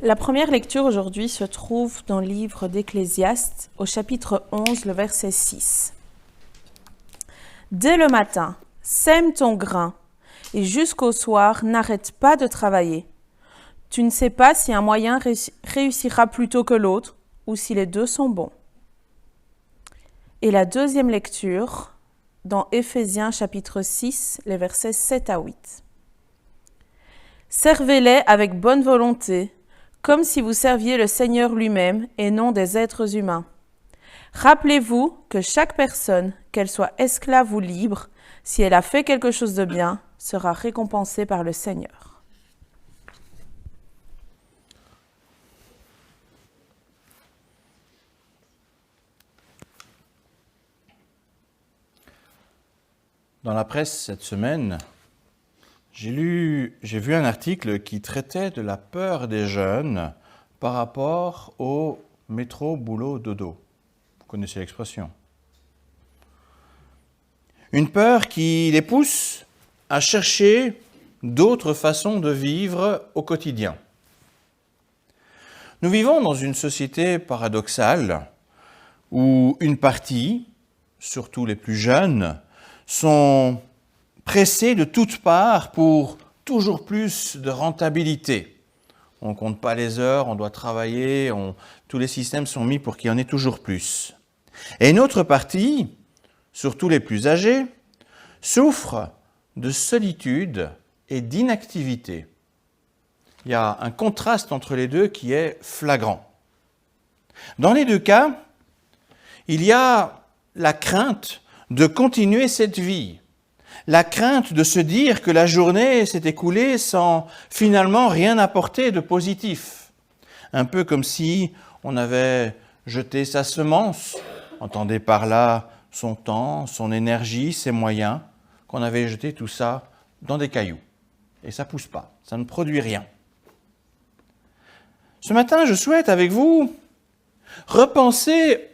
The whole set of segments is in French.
La première lecture aujourd'hui se trouve dans le livre d'Ecclésiaste, au chapitre 11, le verset 6. Dès le matin, sème ton grain, et jusqu'au soir, n'arrête pas de travailler. Tu ne sais pas si un moyen réussira plus tôt que l'autre, ou si les deux sont bons. Et la deuxième lecture, dans Éphésiens chapitre 6, les versets 7 à 8. Servez-les avec bonne volonté, comme si vous serviez le Seigneur lui-même et non des êtres humains. Rappelez-vous que chaque personne, qu'elle soit esclave ou libre, si elle a fait quelque chose de bien, sera récompensée par le Seigneur. Dans la presse cette semaine, j'ai vu un article qui traitait de la peur des jeunes par rapport au métro boulot dodo. Vous connaissez l'expression. Une peur qui les pousse à chercher d'autres façons de vivre au quotidien. Nous vivons dans une société paradoxale où une partie, surtout les plus jeunes, sont pressés de toutes parts pour toujours plus de rentabilité. On ne compte pas les heures, on doit travailler, tous les systèmes sont mis pour qu'il y en ait toujours plus. Et une autre partie, surtout les plus âgés, souffrent de solitude et d'inactivité. Il y a un contraste entre les deux qui est flagrant. Dans les deux cas, il y a la crainte de continuer cette vie, la crainte de se dire que la journée s'est écoulée sans finalement rien apporter de positif. Un peu comme si on avait jeté sa semence, entendez par là son temps, son énergie, ses moyens, qu'on avait jeté tout ça dans des cailloux. Et ça ne pousse pas, ça ne produit rien. Ce matin, je souhaite avec vous repenser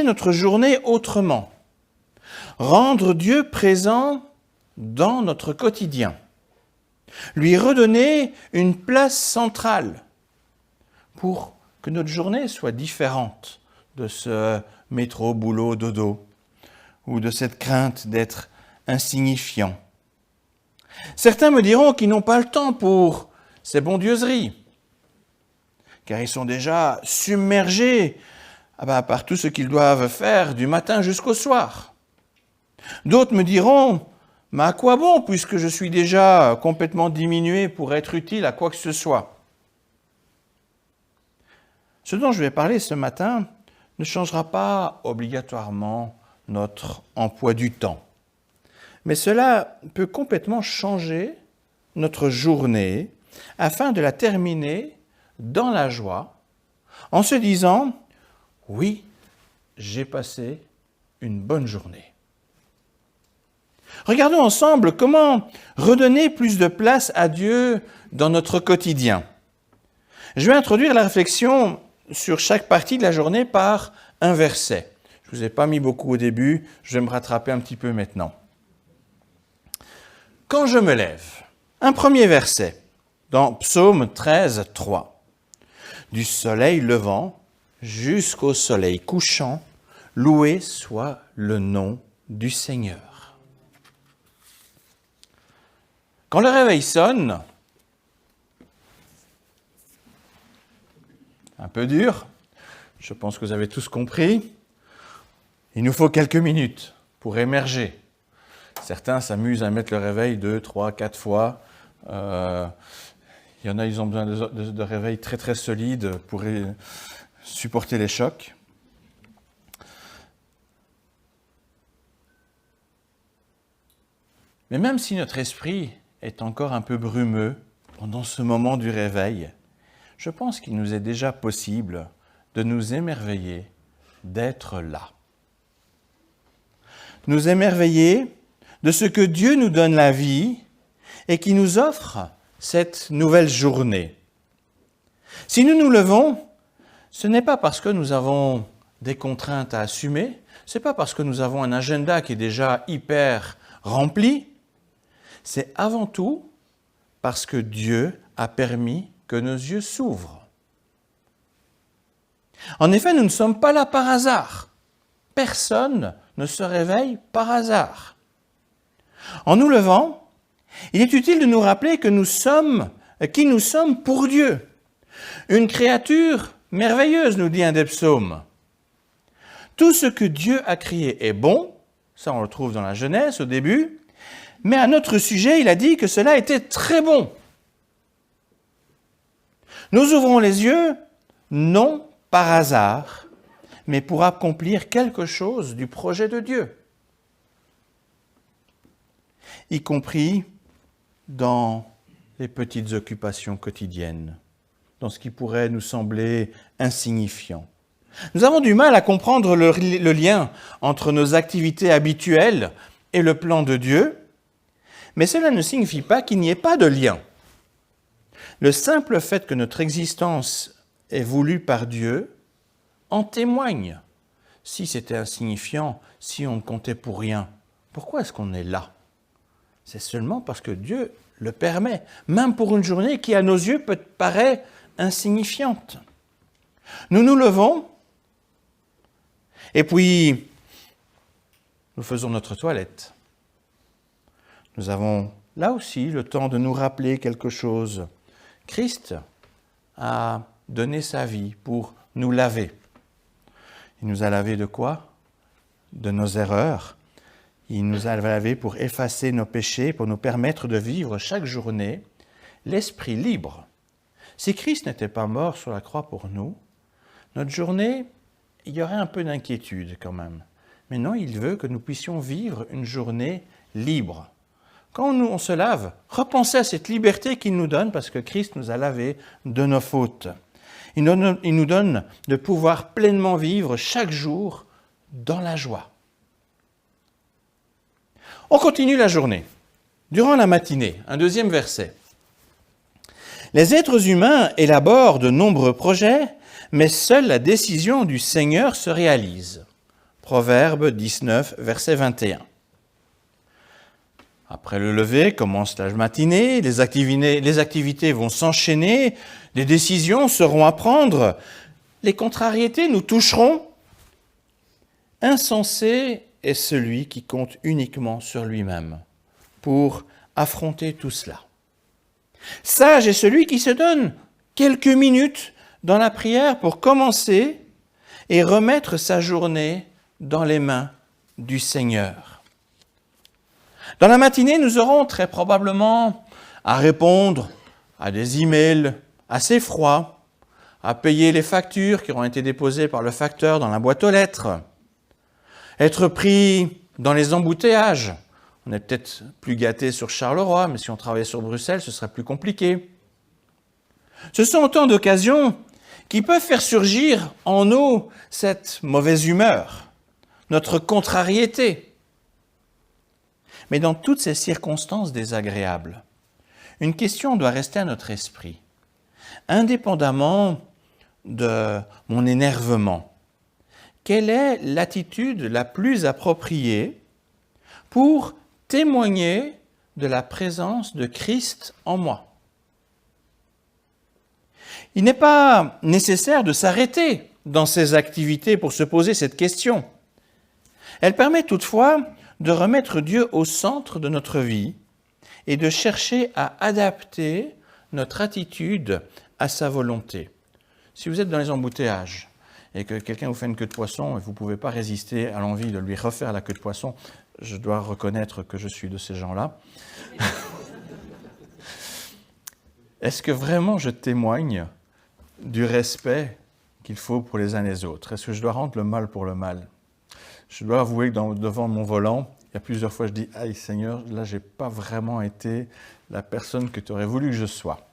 notre journée autrement. Rendre Dieu présent dans notre quotidien. Lui redonner une place centrale pour que notre journée soit différente de ce métro, boulot, dodo ou de cette crainte d'être insignifiant. Certains me diront qu'ils n'ont pas le temps pour ces bondieuseries, car ils sont déjà submergés par tout ce qu'ils doivent faire du matin jusqu'au soir. D'autres me diront, mais à quoi bon, puisque je suis déjà complètement diminué pour être utile à quoi que ce soit. Ce dont je vais parler ce matin ne changera pas obligatoirement notre emploi du temps. Mais cela peut complètement changer notre journée afin de la terminer dans la joie en se disant « Oui, j'ai passé une bonne journée ». Regardons ensemble comment redonner plus de place à Dieu dans notre quotidien. Je vais introduire la réflexion sur chaque partie de la journée par un verset. Je ne vous ai pas mis beaucoup au début, je vais me rattraper un petit peu maintenant. Quand je me lève, un premier verset dans Psaume 13, 3. Du soleil levant jusqu'au soleil couchant, loué soit le nom du Seigneur. Quand le réveil sonne, un peu dur, je pense que vous avez tous compris, il nous faut quelques minutes pour émerger. Certains s'amusent à mettre le réveil 2, 3, 4 fois. Il y en a, ils ont besoin de réveils très très solides pour supporter les chocs. Mais même si notre esprit est encore un peu brumeux pendant ce moment du réveil, je pense qu'il nous est déjà possible de nous émerveiller d'être là. Nous émerveiller de ce que Dieu nous donne la vie et qui nous offre cette nouvelle journée. Si nous nous levons, ce n'est pas parce que nous avons des contraintes à assumer, ce n'est pas parce que nous avons un agenda qui est déjà hyper rempli, c'est avant tout parce que Dieu a permis que nos yeux s'ouvrent. En effet, nous ne sommes pas là par hasard. Personne ne se réveille par hasard. En nous levant, il est utile de nous rappeler que nous sommes pour Dieu. Une créature merveilleuse, nous dit un des psaumes. Tout ce que Dieu a créé est bon, ça on le trouve dans la Genèse au début, mais à notre sujet, il a dit que cela était très bon. Nous ouvrons les yeux, non par hasard, mais pour accomplir quelque chose du projet de Dieu, y compris dans les petites occupations quotidiennes, dans ce qui pourrait nous sembler insignifiant. Nous avons du mal à comprendre le lien entre nos activités habituelles et le plan de Dieu, mais cela ne signifie pas qu'il n'y ait pas de lien. Le simple fait que notre existence est voulue par Dieu en témoigne. Si c'était insignifiant, si on ne comptait pour rien, pourquoi est-ce qu'on est là? C'est seulement parce que Dieu le permet, même pour une journée qui à nos yeux peut paraître insignifiante. Nous nous levons et puis nous faisons notre toilette. Nous avons là aussi le temps de nous rappeler quelque chose. Christ a donné sa vie pour nous laver. Il nous a lavé de quoi? De nos erreurs. Il nous a lavé pour effacer nos péchés, pour nous permettre de vivre chaque journée l'esprit libre. Si Christ n'était pas mort sur la croix pour nous, notre journée, il y aurait un peu d'inquiétude quand même. Mais non, il veut que nous puissions vivre une journée libre. Quand on se lave, repensez à cette liberté qu'il nous donne parce que Christ nous a lavés de nos fautes. Il nous donne de pouvoir pleinement vivre chaque jour dans la joie. On continue la journée. Durant la matinée, un deuxième verset. Les êtres humains élaborent de nombreux projets, mais seule la décision du Seigneur se réalise. Proverbe 19, verset 21. Après le lever, commence la matinée, les activités vont s'enchaîner, des décisions seront à prendre, les contrariétés nous toucheront. Insensé est celui qui compte uniquement sur lui-même pour affronter tout cela. Sage est celui qui se donne quelques minutes dans la prière pour commencer et remettre sa journée dans les mains du Seigneur. Dans la matinée, nous aurons très probablement à répondre à des emails assez froids, à payer les factures qui auront été déposées par le facteur dans la boîte aux lettres, être pris dans les embouteillages. On est peut-être plus gâté sur Charleroi, mais si on travaillait sur Bruxelles, ce serait plus compliqué. Ce sont autant d'occasions qui peuvent faire surgir en nous cette mauvaise humeur, notre contrariété. Mais dans toutes ces circonstances désagréables, une question doit rester à notre esprit. Indépendamment de mon énervement, quelle est l'attitude la plus appropriée pour témoigner de la présence de Christ en moi? Il n'est pas nécessaire de s'arrêter dans ces activités pour se poser cette question. Elle permet toutefois de remettre Dieu au centre de notre vie et de chercher à adapter notre attitude à sa volonté. Si vous êtes dans les embouteillages et que quelqu'un vous fait une queue de poisson et vous ne pouvez pas résister à l'envie de lui refaire la queue de poisson, je dois reconnaître que je suis de ces gens-là. Est-ce que vraiment je témoigne du respect qu'il faut pour les uns les autres? Est-ce que je dois rendre le mal pour le mal? Je dois avouer que devant mon volant, il y a plusieurs fois je dis « Aïe Seigneur, là je n'ai pas vraiment été la personne que tu aurais voulu que je sois ».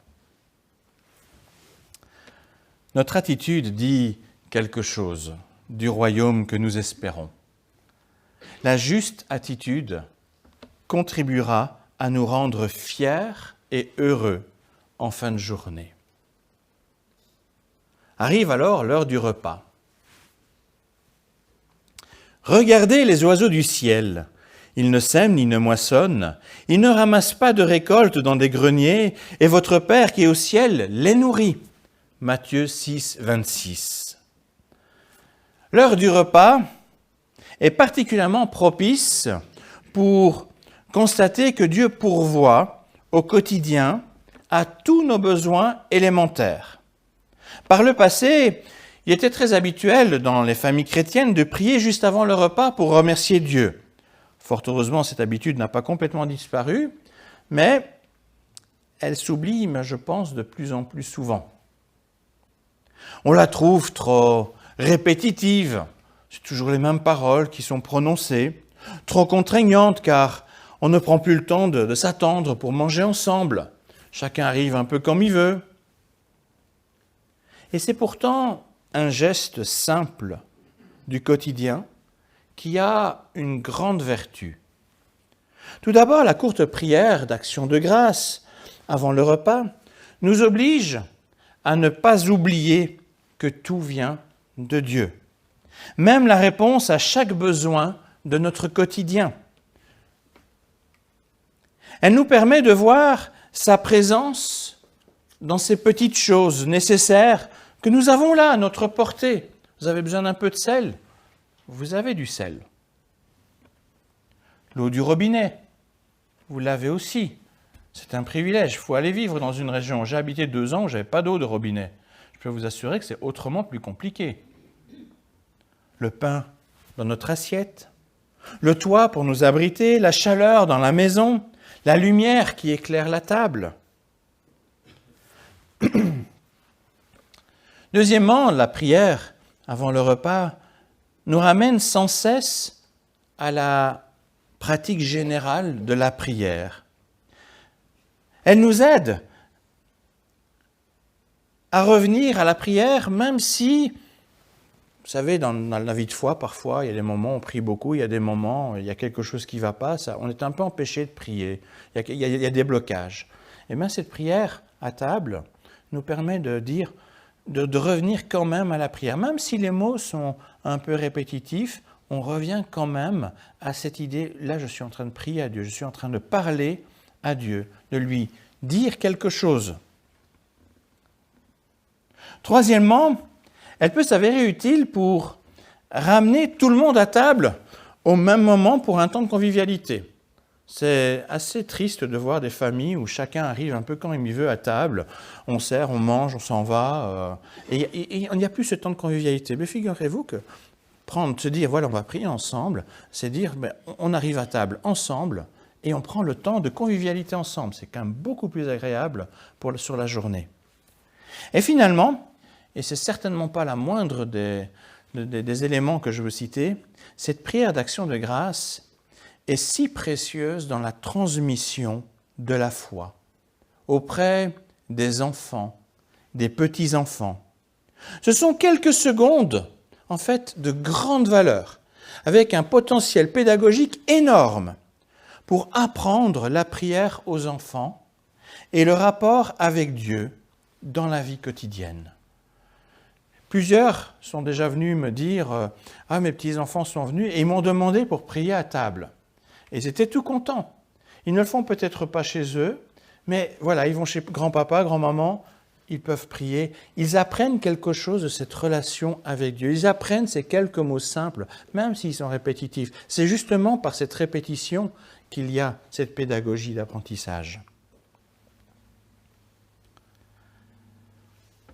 Notre attitude dit quelque chose du royaume que nous espérons. La juste attitude contribuera à nous rendre fiers et heureux en fin de journée. Arrive alors l'heure du repas. Regardez les oiseaux du ciel. Ils ne sèment ni ne moissonnent, ils ne ramassent pas de récolte dans des greniers, et votre Père qui est au ciel les nourrit. Matthieu 6, 26. L'heure du repas est particulièrement propice pour constater que Dieu pourvoit au quotidien à tous nos besoins élémentaires. Par le passé, il était très habituel dans les familles chrétiennes de prier juste avant le repas pour remercier Dieu. Fort heureusement, cette habitude n'a pas complètement disparu, mais elle s'oublie, je pense, de plus en plus souvent. On la trouve trop répétitive, c'est toujours les mêmes paroles qui sont prononcées, trop contraignantes car on ne prend plus le temps de s'attendre pour manger ensemble. Chacun arrive un peu comme il veut. Et c'est pourtant un geste simple du quotidien qui a une grande vertu. Tout d'abord, la courte prière d'action de grâce avant le repas nous oblige à ne pas oublier que tout vient de Dieu. Même la réponse à chaque besoin de notre quotidien. Elle nous permet de voir sa présence dans ces petites choses nécessaires que nous avons là à notre portée. Vous avez besoin d'un peu de sel? Vous avez du sel. L'eau du robinet, vous l'avez aussi. C'est un privilège. Il faut aller vivre dans une région. J'ai habité 2 ans où je n'avais pas d'eau de robinet. Je peux vous assurer que c'est autrement plus compliqué. Le pain dans notre assiette, le toit pour nous abriter, la chaleur dans la maison, la lumière qui éclaire la table. Deuxièmement, la prière avant le repas nous ramène sans cesse à la pratique générale de la prière. Elle nous aide à revenir à la prière, même si, vous savez, dans la vie de foi, parfois, il y a des moments où on prie beaucoup, il y a des moments où il y a quelque chose qui ne va pas, on est un peu empêché de prier, il y a des blocages. Et bien cette prière à table nous permet de dire, de revenir quand même à la prière. Même si les mots sont un peu répétitifs, on revient quand même à cette idée, là je suis en train de prier à Dieu, je suis en train de parler à Dieu, de lui dire quelque chose. Troisièmement, elle peut s'avérer utile pour ramener tout le monde à table au même moment pour un temps de convivialité. C'est assez triste de voir des familles où chacun arrive un peu quand il veut à table, on sert, on mange, on s'en va, et il n'y a plus ce temps de convivialité. Mais figurez-vous que se dire, voilà, on va prier ensemble, c'est dire, on arrive à table ensemble et on prend le temps de convivialité ensemble. C'est quand même beaucoup plus agréable sur la journée. Et finalement, et c'est certainement pas la moindre des éléments que je veux citer, cette prière d'action de grâce est si précieuse dans la transmission de la foi auprès des enfants, des petits-enfants. Ce sont quelques secondes, en fait, de grande valeur, avec un potentiel pédagogique énorme pour apprendre la prière aux enfants et le rapport avec Dieu dans la vie quotidienne. Plusieurs sont déjà venus me dire « Ah, mes petits-enfants sont venus et ils m'ont demandé pour prier à table. » Et ils étaient tout contents. Ils ne le font peut-être pas chez eux, mais voilà, ils vont chez grand-papa, grand-maman, ils peuvent prier. Ils apprennent quelque chose de cette relation avec Dieu. Ils apprennent ces quelques mots simples, même s'ils sont répétitifs. C'est justement par cette répétition qu'il y a cette pédagogie d'apprentissage.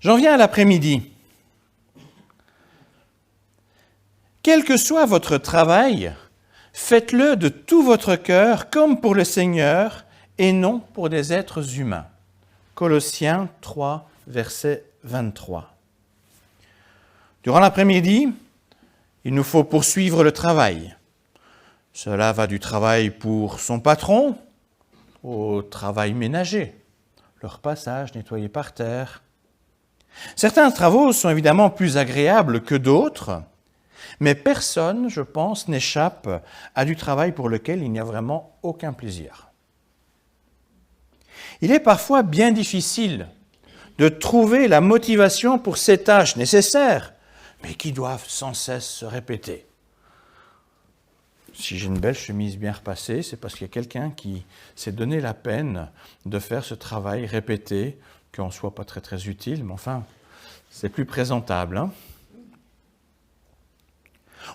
J'en viens à l'après-midi. Quel que soit votre travail, faites-le de tout votre cœur comme pour le Seigneur et non pour des êtres humains. Colossiens 3, verset 23. Durant l'après-midi, il nous faut poursuivre le travail. Cela va du travail pour son patron au travail ménager, le repassage, nettoyer par terre. Certains travaux sont évidemment plus agréables que d'autres, mais personne, je pense, n'échappe à du travail pour lequel il n'y a vraiment aucun plaisir. Il est parfois bien difficile de trouver la motivation pour ces tâches nécessaires, mais qui doivent sans cesse se répéter. si j'ai une belle chemise bien repassée, c'est parce qu'il y a quelqu'un qui s'est donné la peine de faire ce travail répété, qui en soit pas très très utile, mais enfin, c'est plus présentable. Hein?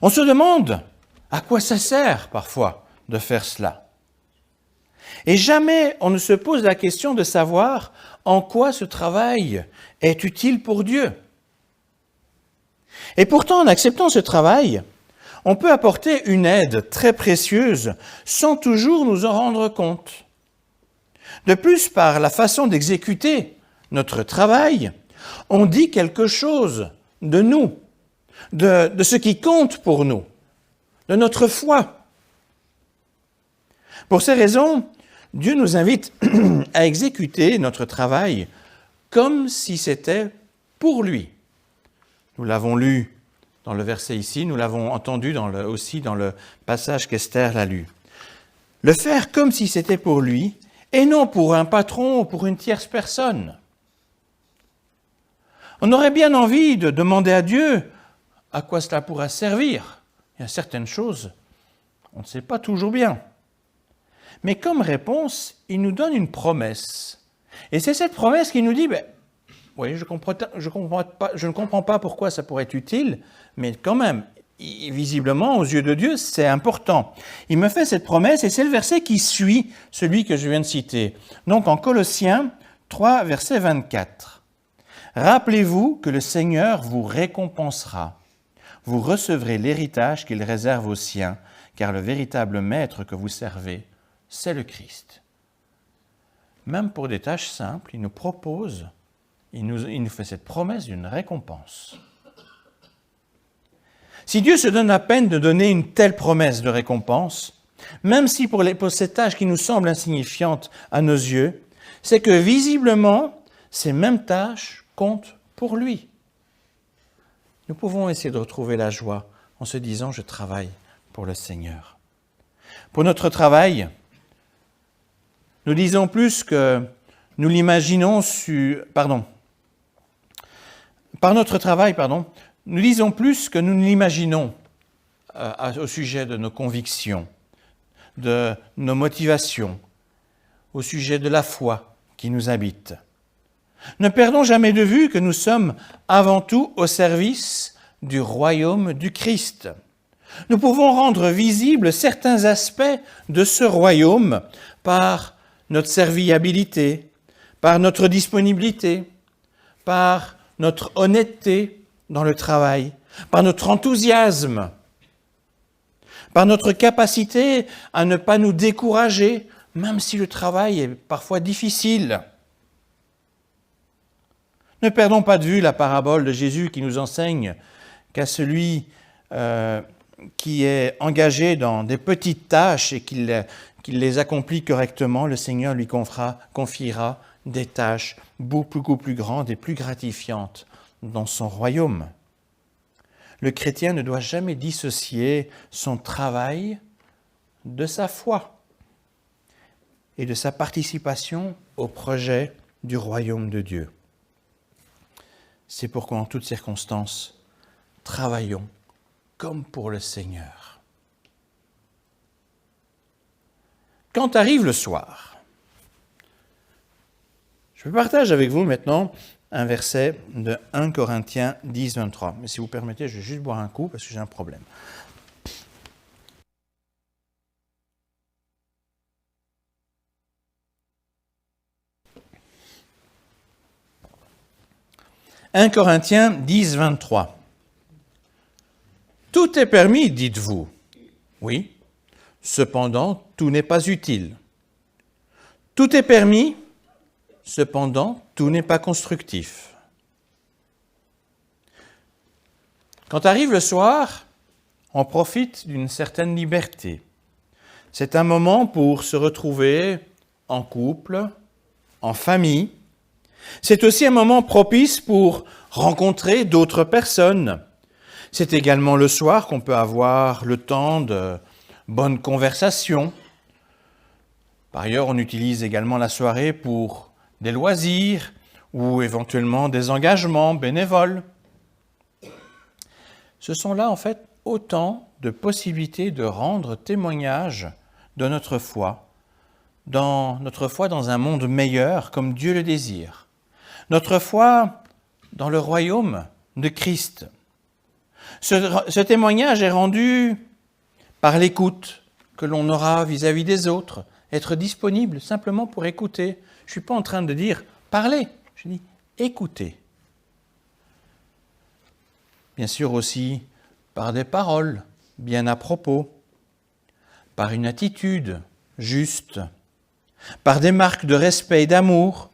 On se demande à quoi ça sert parfois de faire cela. Et jamais on ne se pose la question de savoir en quoi ce travail est utile pour Dieu. Et pourtant, en acceptant ce travail, on peut apporter une aide très précieuse sans toujours nous en rendre compte. De plus, par la façon d'exécuter notre travail, on dit quelque chose de nous, de ce qui compte pour nous, de notre foi. Pour ces raisons, Dieu nous invite à exécuter notre travail comme si c'était pour lui. Nous l'avons lu dans le verset ici, nous l'avons entendu aussi dans le passage qu'Esther l'a lu. Le faire comme si c'était pour lui et non pour un patron ou pour une tierce personne. On aurait bien envie de demander à Dieu à quoi cela pourra servir. Il y a certaines choses, on ne sait pas toujours bien. Mais comme réponse, il nous donne une promesse. Et c'est cette promesse qui nous dit, oui, je ne comprends pas pourquoi ça pourrait être utile, mais quand même, visiblement, aux yeux de Dieu, c'est important. Il me fait cette promesse et c'est le verset qui suit celui que je viens de citer. Donc en Colossiens 3, verset 24. « Rappelez-vous que le Seigneur vous récompensera. Vous recevrez l'héritage qu'il réserve aux siens, car le véritable maître que vous servez, c'est le Christ. » Même pour des tâches simples, il nous propose, il nous fait cette promesse d'une récompense. Si Dieu se donne la peine de donner une telle promesse de récompense, même si pour ces tâches qui nous semblent insignifiantes à nos yeux, c'est que visiblement, ces mêmes tâches comptent pour lui. Nous pouvons essayer de retrouver la joie en se disant « je travaille pour le Seigneur ». Pour notre travail, nous disons plus que nous l'imaginons Par notre travail, nous disons plus que nous ne l'imaginons au sujet de nos convictions, de nos motivations, au sujet de la foi qui nous habite. Ne perdons jamais de vue que nous sommes avant tout au service du royaume du Christ. Nous pouvons rendre visibles certains aspects de ce royaume par notre serviabilité, par notre disponibilité, par notre honnêteté dans le travail, par notre enthousiasme, par notre capacité à ne pas nous décourager, même si le travail est parfois difficile. Ne perdons pas de vue la parabole de Jésus qui nous enseigne qu'à celui qui est engagé dans des petites tâches et qu'il les accomplit correctement, le Seigneur lui confiera des tâches beaucoup plus grandes et plus gratifiantes dans son royaume. Le chrétien ne doit jamais dissocier son travail de sa foi et de sa participation au projet du royaume de Dieu. C'est pourquoi en toutes circonstances, travaillons comme pour le Seigneur. Quand arrive le soir, je partage avec vous maintenant un verset de 1 Corinthiens 10, 23. Mais si vous permettez, je vais juste boire un coup parce que j'ai un problème. « 1 Corinthiens 10, 23. Tout est permis, dites-vous. Oui, cependant, tout n'est pas utile. Tout est permis, cependant, tout n'est pas constructif. » Quand arrive le soir, on profite d'une certaine liberté. C'est un moment pour se retrouver en couple, en famille. C'est aussi un moment propice pour rencontrer d'autres personnes. C'est également le soir qu'on peut avoir le temps de bonnes conversations. Par ailleurs, on utilise également la soirée pour des loisirs ou éventuellement des engagements bénévoles. Ce sont là, en fait, autant de possibilité de rendre témoignage de notre foi dans un monde meilleur comme Dieu le désire. Notre foi dans le royaume de Christ. Ce témoignage est rendu par l'écoute que l'on aura vis-à-vis des autres, être disponible simplement pour écouter. Je ne suis pas en train de dire « parler », je dis « écouter ». Bien sûr aussi par des paroles bien à propos, par une attitude juste, par des marques de respect et d'amour,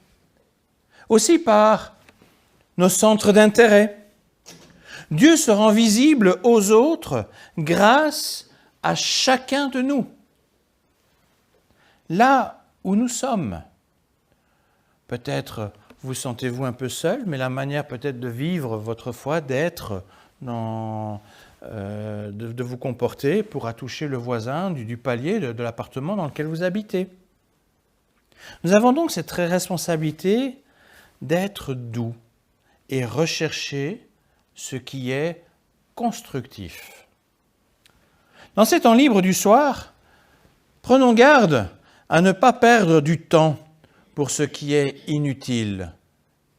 aussi par nos centres d'intérêt. Dieu se rend visible aux autres grâce à chacun de nous. Là où nous sommes, peut-être vous sentez-vous un peu seul, mais la manière peut-être de vivre votre foi, d'être de vous comporter pourra toucher le voisin du palier de l'appartement dans lequel vous habitez. Nous avons donc cette responsabilité d'être doux et rechercher ce qui est constructif. Dans ces temps libres du soir, prenons garde à ne pas perdre du temps pour ce qui est inutile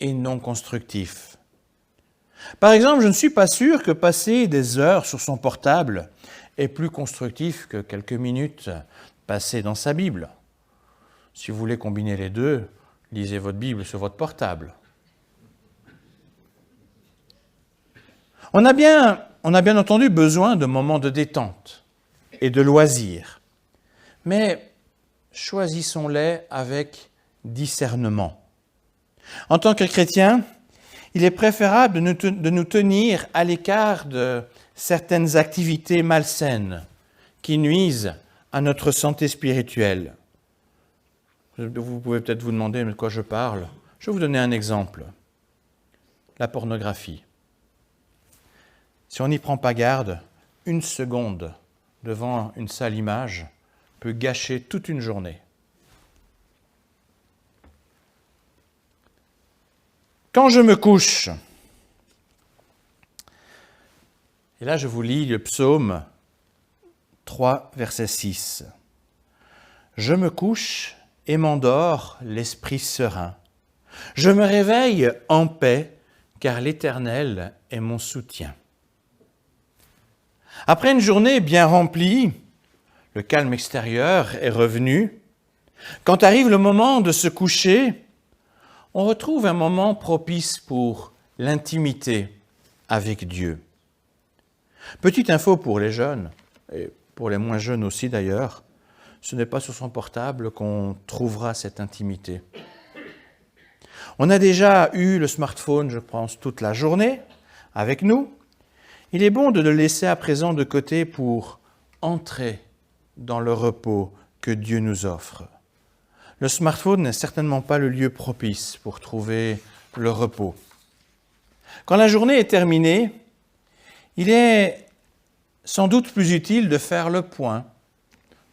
et non constructif. Par exemple, je ne suis pas sûr que passer des heures sur son portable est plus constructif que quelques minutes passées dans sa Bible. Si vous voulez combiner les deux, lisez votre Bible sur votre portable. On a bien entendu besoin de moments de détente et de loisirs, mais choisissons-les avec discernement. En tant que chrétiens, il est préférable de nous tenir à l'écart de certaines activités malsaines qui nuisent à notre santé spirituelle. Vous pouvez peut-être vous demander de quoi je parle. Je vais vous donner un exemple. La pornographie. Si on n'y prend pas garde, une seconde devant une sale image peut gâcher toute une journée. Quand je me couche, et là je vous lis le psaume 3, verset 6. Je me couche et m'endors l'esprit serein. Je me réveille en paix, car l'Éternel est mon soutien. Après une journée bien remplie, le calme extérieur est revenu. Quand arrive le moment de se coucher, on retrouve un moment propice pour l'intimité avec Dieu. Petite info pour les jeunes, et pour les moins jeunes aussi d'ailleurs, ce n'est pas sur son portable qu'on trouvera cette intimité. On a déjà eu le smartphone, je pense, toute la journée avec nous. Il est bon de le laisser à présent de côté pour entrer dans le repos que Dieu nous offre. Le smartphone n'est certainement pas le lieu propice pour trouver le repos. Quand la journée est terminée, il est sans doute plus utile de faire le point,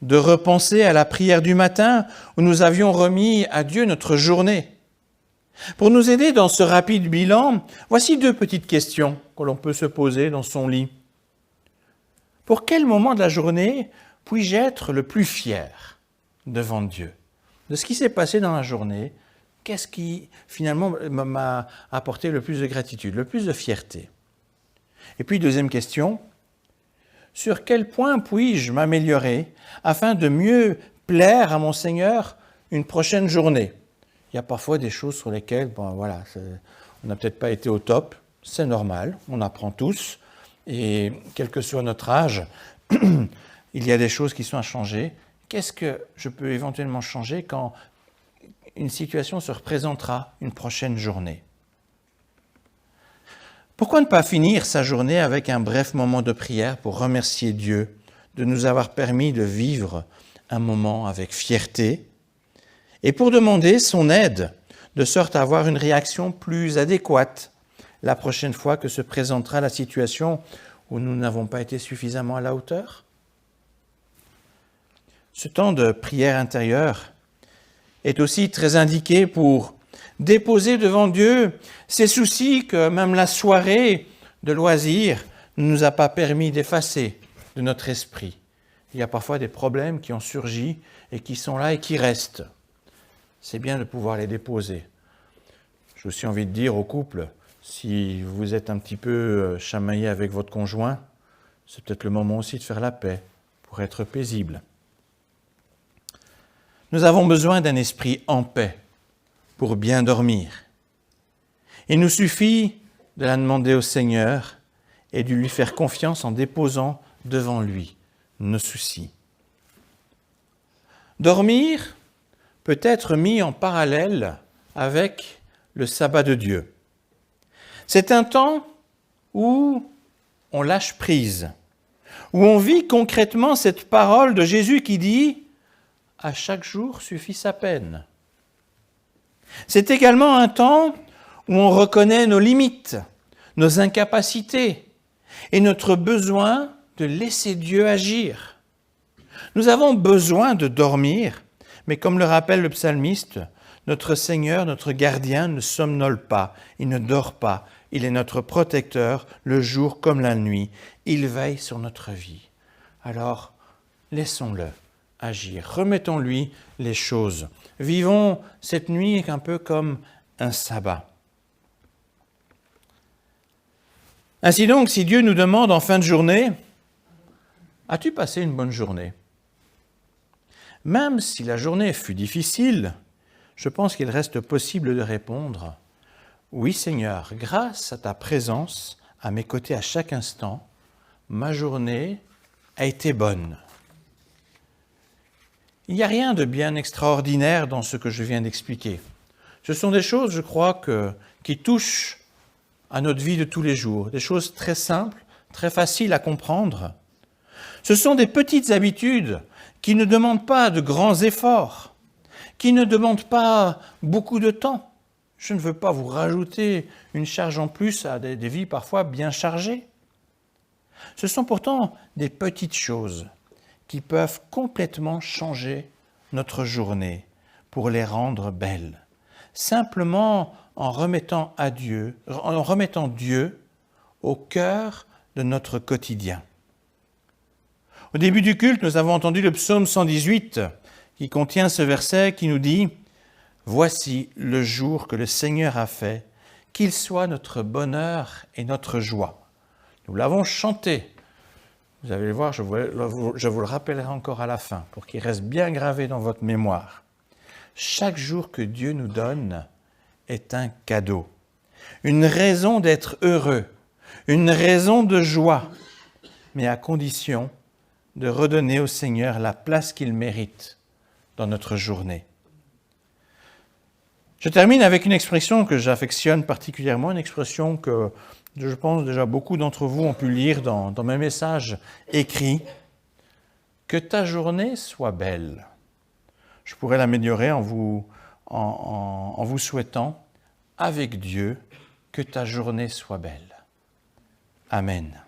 de repenser à la prière du matin où nous avions remis à Dieu notre journée. Pour nous aider dans ce rapide bilan, voici 2 petites questions que l'on peut se poser dans son lit. Pour quel moment de la journée puis-je être le plus fier devant Dieu ? De ce qui s'est passé dans la journée, qu'est-ce qui finalement m'a apporté le plus de gratitude, le plus de fierté ? Et puis, 2e question, sur quel point puis-je m'améliorer afin de mieux plaire à mon Seigneur une prochaine journée ? Il y a parfois des choses sur lesquelles, on n'a peut-être pas été au top, c'est normal, on apprend tous, et quel que soit notre âge, il y a des choses qui sont à changer. Qu'est-ce que je peux éventuellement changer quand une situation se représentera une prochaine journée ? Pourquoi ne pas finir sa journée avec un bref moment de prière pour remercier Dieu de nous avoir permis de vivre un moment avec fierté et pour demander son aide de sorte à avoir une réaction plus adéquate la prochaine fois que se présentera la situation où nous n'avons pas été suffisamment à la hauteur ? Ce temps de prière intérieure est aussi très indiqué pour déposer devant Dieu ces soucis que même la soirée de loisirs ne nous a pas permis d'effacer de notre esprit. Il y a parfois des problèmes qui ont surgi et qui sont là et qui restent. C'est bien de pouvoir les déposer. J'ai aussi envie de dire au couple, si vous êtes un petit peu chamaillé avec votre conjoint, c'est peut-être le moment aussi de faire la paix pour être paisible. Nous avons besoin d'un esprit en paix pour bien dormir. Il nous suffit de la demander au Seigneur et de lui faire confiance en déposant devant lui nos soucis. Dormir peut être mis en parallèle avec le sabbat de Dieu. C'est un temps où on lâche prise, où on vit concrètement cette parole de Jésus qui dit « À chaque jour suffit sa peine ». C'est également un temps où on reconnaît nos limites, nos incapacités et notre besoin de laisser Dieu agir. Nous avons besoin de dormir, mais comme le rappelle le psalmiste, notre Seigneur, notre gardien, ne somnole pas, il ne dort pas, il est notre protecteur le jour comme la nuit, il veille sur notre vie. Alors, laissons-le agir, remettons-lui les choses. Vivons cette nuit un peu comme un sabbat. Ainsi donc, si Dieu nous demande en fin de journée, « As-tu passé une bonne journée ?» Même si la journée fut difficile, je pense qu'il reste possible de répondre « Oui Seigneur, grâce à ta présence à mes côtés à chaque instant, ma journée a été bonne. » Il n'y a rien de bien extraordinaire dans ce que je viens d'expliquer. Ce sont des choses, je crois, qui touchent à notre vie de tous les jours, des choses très simples, très faciles à comprendre. Ce sont des petites habitudes qui ne demandent pas de grands efforts, qui ne demandent pas beaucoup de temps. Je ne veux pas vous rajouter une charge en plus à des vies parfois bien chargées. Ce sont pourtant des petites choses qui peuvent complètement changer notre journée pour les rendre belles. Simplement en remettant Dieu au cœur de notre quotidien. Au début du culte, nous avons entendu le psaume 118 qui contient ce verset qui nous dit « Voici le jour que le Seigneur a fait, qu'il soit notre bonheur et notre joie. » Nous l'avons chanté. Vous allez le voir, je vous le rappellerai encore à la fin pour qu'il reste bien gravé dans votre mémoire. Chaque jour que Dieu nous donne est un cadeau, une raison d'être heureux, une raison de joie, mais à condition de redonner au Seigneur la place qu'il mérite dans notre journée. Je termine avec une expression que j'affectionne particulièrement, une expression que je pense déjà beaucoup d'entre vous ont pu lire dans mes messages écrits. Que ta journée soit belle. Je pourrais l'améliorer en vous souhaitant, avec Dieu, que ta journée soit belle. Amen.